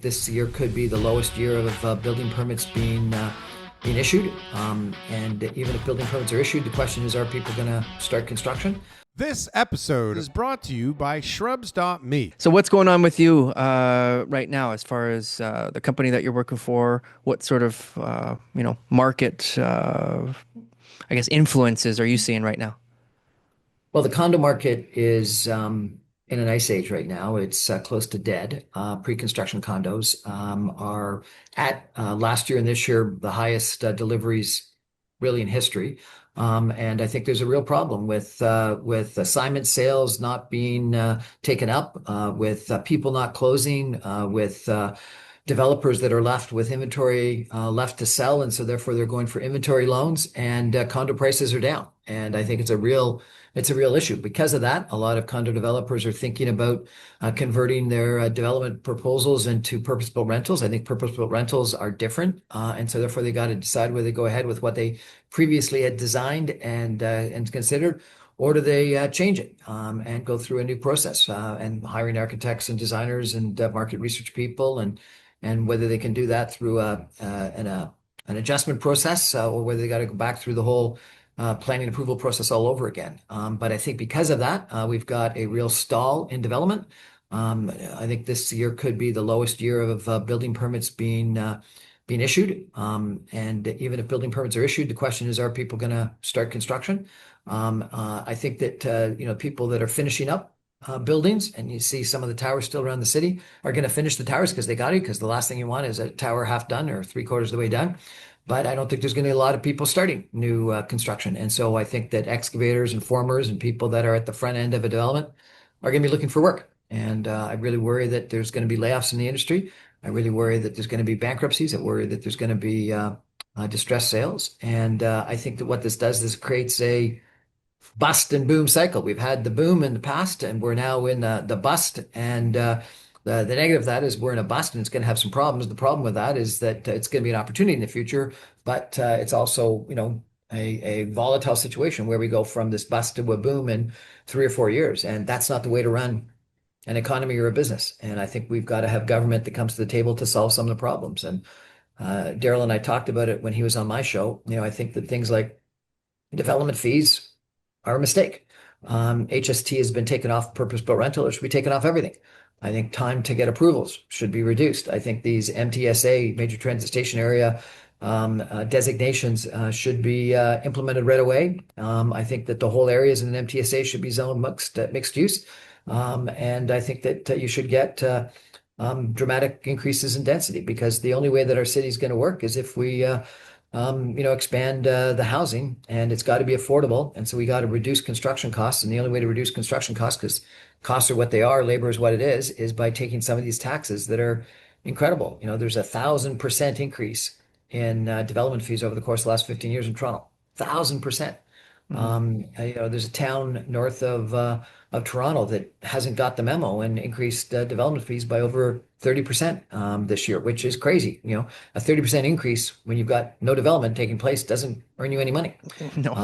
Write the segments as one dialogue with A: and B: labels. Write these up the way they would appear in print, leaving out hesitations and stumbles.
A: This year could be the lowest year of building permits being issued. And even if building permits are issued, the question is, are people going to start construction?
B: This episode is brought to you by Shrubs.me.
C: So what's going on with you right now as far as the company that you're working for? What sort of market I guess influences are you seeing right now?
A: Well, the condo market is in an ice age right now. It's close to dead. Pre-construction condos are at last year and this year the highest deliveries really in history. And I think there's a real problem with assignment sales not being taken up, with people not closing, with developers that are left with inventory left to sell, and so therefore they're going for inventory loans, and condo prices are down. And I think it's a real issue. Because of that, a lot of condo developers are thinking about converting their development proposals into purpose-built rentals. I think purpose-built rentals are different, and so therefore they got to decide whether they go ahead with what they previously had designed and considered, or do they change it and go through a new process and hiring architects and designers and market research people, and whether they can do that through an adjustment process or whether they got to go back through the whole planning approval process all over again. But I think because of that, we've got a real stall in development. I think this year could be the lowest year of building permits being issued. And even if building permits are issued, the question is, are people going to start construction? I think that people that are finishing up buildings, and you see some of the towers still around the city, are going to finish the towers because they got to, because the last thing you want is a tower half done or three-quarters of the way done. But I don't think there's going to be a lot of people starting new construction. And so I think that excavators and formers and people that are at the front end of a development are going to be looking for work. And I really worry that there's going to be layoffs in the industry. I really worry that there's going to be bankruptcies. I worry that there's going to be distressed sales. And I think that what this does is creates a bust and boom cycle. We've had the boom in the past, and we're now in the bust. And the negative of that is we're in a bust, and it's going to have some problems. The problem with that is that it's going to be an opportunity in the future, but it's also, a volatile situation where we go from this bust to a boom in 3 or 4 years, and that's not the way to run an economy or a business. And I think we've got to have government that comes to the table to solve some of the problems. And Darryl and I talked about it when he was on my show. I think that things like development fees are a mistake. HST has been taken off purpose-built rental. It should be taken off everything. I think time to get approvals should be reduced. I think these MTSA, major transit station area designations should be implemented right away. I think that the whole areas in an MTSA should be zoned mixed use. And I think that you should get dramatic increases in density, because the only way that our city is going to work is if we expand the housing, and it's got to be affordable. And so we got to reduce construction costs. And the only way to reduce construction costs, because costs are what they are, labor is what it is by taking some of these taxes that are incredible. There's 1,000% increase in development fees over the course of the last 15 years in Toronto. 1,000%. There's a town north of Toronto that hasn't got the memo and increased development fees by over 30% this year, which is crazy. A 30% increase when you've got no development taking place doesn't earn you any money.
C: No.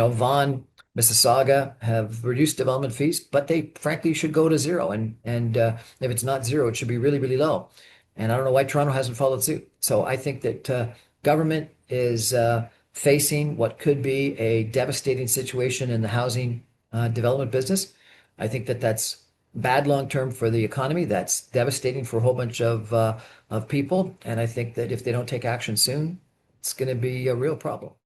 A: Vaughan, Mississauga have reduced development fees, but they frankly should go to zero. And if it's not zero, it should be really, really low. And I don't know why Toronto hasn't followed suit. So I think that government is facing what could be a devastating situation in the housing development business. I think that that's bad long term for the economy. That's devastating for a whole bunch of people. And I think that if they don't take action soon, it's going to be a real problem.